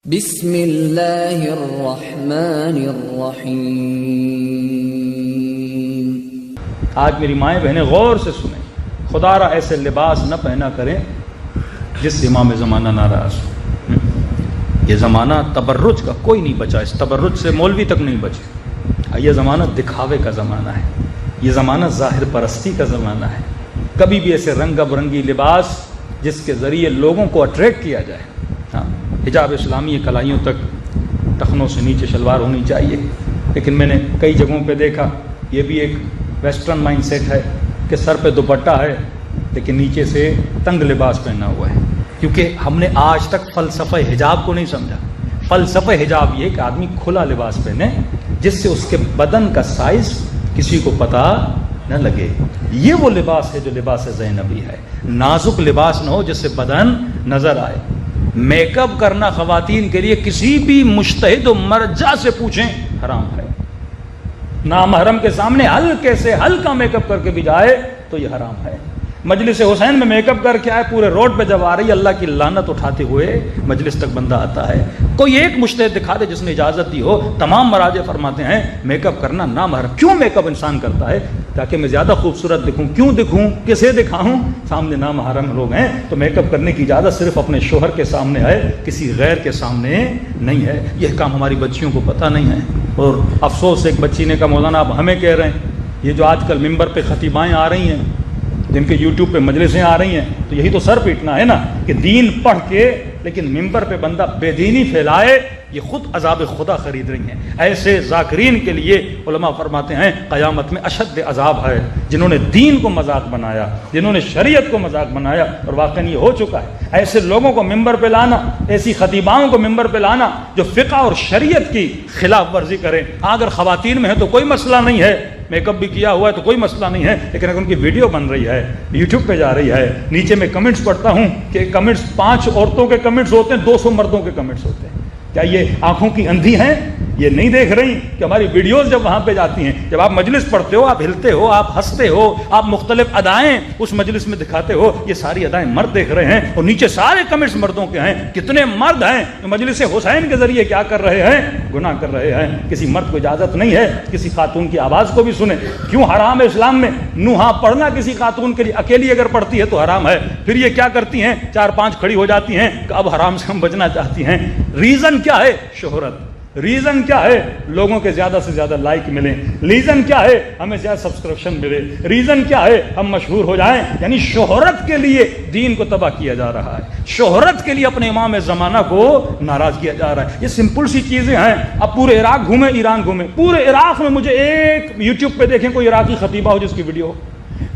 بسم اللہ الرحمن الرحیم۔ آج میری مائیں بہنیں غور سے سنیں، خدا را ایسے لباس نہ پہنا کریں جس سے امام زمانہ ناراض ہو۔ یہ زمانہ تبرج کا کوئی نہیں بچا، اس تبرج سے مولوی تک نہیں بچے۔ یہ زمانہ دکھاوے کا زمانہ ہے، یہ زمانہ ظاہر پرستی کا زمانہ ہے۔ کبھی بھی ایسے رنگ برنگی لباس جس کے ذریعے لوگوں کو اٹریکٹ کیا جائے، حجاب اسلامی کلائیوں تک، ٹخنوں سے نیچے شلوار ہونی چاہیے، لیکن میں نے کئی جگہوں پہ دیکھا یہ بھی ایک ویسٹرن مائنڈ سیٹ ہے کہ سر پہ دوپٹہ ہے لیکن نیچے سے تنگ لباس پہنا ہوا ہے، کیونکہ ہم نے آج تک فلسفہ حجاب کو نہیں سمجھا۔ فلسفہ حجاب یہ کہ آدمی کھلا لباس پہنے جس سے اس کے بدن کا سائز کسی کو پتہ نہ لگے۔ یہ وہ لباس ہے جو لباس زینبی ہے، نازک لباس نہ ہو جس سے بدن نظر آئے۔ میک اپ کرنا خواتین کے لیے کسی بھی مجتہد و مرجع سے پوچھیں حرام ہے۔ نامحرم کے سامنے ہلکے سے ہلکا میک اپ کر کے بھی جائے تو یہ حرام ہے۔ مجلس حسین میں میک اپ کر کے آئے، پورے روڈ پہ جب آ رہی اللہ کی لعنت اٹھاتے ہوئے مجلس تک بندہ آتا ہے، کوئی ایک مجتہد دکھا دے جس نے اجازت دی ہو۔ تمام مراجع فرماتے ہیں میک اپ کرنا نامحرم۔ کیوں میک اپ انسان کرتا ہے؟ تاکہ میں زیادہ خوبصورت دکھوں۔ کیوں دکھوں؟ کسے دکھاؤں؟ سامنے نامحرم لوگ ہیں تو میک اپ کرنے کی اجازت صرف اپنے شوہر کے سامنے ہے، کسی غیر کے سامنے نہیں ہے۔ یہ کام ہماری بچیوں کو پتہ نہیں ہے، اور افسوس ایک بچی نے کہا مولانا آپ ہمیں کہہ رہے ہیں، یہ جو آج کل ممبر پہ خطیبائیں آ رہی ہیں، جن کے یوٹیوب پہ مجلسیں آ رہی ہیں، تو یہی تو سر پیٹنا ہے نا کہ دین پڑھ کے لیکن ممبر پہ بندہ بے دینی پھیلائے، یہ خود عذاب خدا خرید رہی ہیں۔ ایسے ذاکرین کے لیے علماء فرماتے ہیں قیامت میں اشد عذاب ہے، جنہوں نے دین کو مذاق بنایا، جنہوں نے شریعت کو مذاق بنایا، اور واقعی یہ ہو چکا ہے۔ ایسے لوگوں کو ممبر پہ لانا، ایسی خطیباؤں کو ممبر پہ لانا جو فقہ اور شریعت کی خلاف ورزی کریں۔ اگر خواتین میں ہے تو کوئی مسئلہ نہیں ہے، میک اپ بھی کیا ہوا ہے تو کوئی مسئلہ نہیں ہے، لیکن اگر ان کی ویڈیو بن رہی ہے، یوٹیوب پہ جا رہی ہے، نیچے میں کمنٹس پڑھتا ہوں کہ کمنٹس 5 عورتوں کے کمنٹس ہوتے ہیں، 200 مردوں کے کمنٹس ہوتے ہیں۔ کیا یہ آنکھوں کی اندھی ہیں؟ یہ نہیں دیکھ رہی کہ ہماری ویڈیوز جب وہاں پہ جاتی ہیں، جب آپ مجلس پڑھتے ہو، آپ ہلتے ہو، آپ ہنستے ہو، آپ مختلف ادائیں اس مجلس میں دکھاتے ہو، یہ ساری ادائیں مرد دیکھ رہے ہیں، اور نیچے سارے کمنٹس مردوں کے ہیں۔ کتنے مرد ہیں جو مجلس حسین کے ذریعے کیا کر رہے ہیں؟ گناہ کر رہے ہیں۔ کسی مرد کو اجازت نہیں ہے کسی خاتون کی آواز کو بھی سنے۔ کیوں حرام ہے اسلام میں؟ نوحہ پڑھنا کسی خاتون کے لیے، اکیلی اگر پڑھتی ہے تو حرام ہے۔ پھر یہ کیا کرتی ہیں؟ 4-5 کھڑی ہو جاتی ہیں کہ اب حرام سے ہم بچنا چاہتی ہیں۔ ریزن کیا ہے؟ شہرت۔ ریزن کیا ہے؟ لوگوں کے زیادہ سے زیادہ لائک ملیں۔ ریزن کیا ہے؟ ہمیں زیادہ سبسکرپشن ملے۔ ریزن کیا ہے؟ ہم مشہور ہو جائیں۔ یعنی شہرت کے لیے دین کو تباہ کیا جا رہا ہے، شہرت کے لیے اپنے امام زمانہ کو ناراض کیا جا رہا ہے۔ یہ سمپل سی چیزیں ہیں۔ اب پورے عراق گھومیں، ایران گھومیں، پورے عراق میں مجھے ایک یوٹیوب پہ دیکھیں کوئی عراقی خطیبہ ہو جس کی ویڈیو ہو،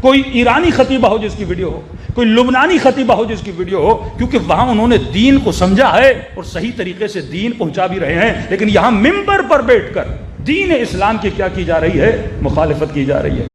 کوئی ایرانی خطیبہ ہو جس کی ویڈیو ہو، کوئی لبنانی خطیبہ ہو جس کی ویڈیو ہو، کیونکہ وہاں انہوں نے دین کو سمجھا ہے اور صحیح طریقے سے دین پہنچا بھی رہے ہیں۔ لیکن یہاں ممبر پر بیٹھ کر دین اسلام کی کیا کی جا رہی ہے؟ مخالفت کی جا رہی ہے۔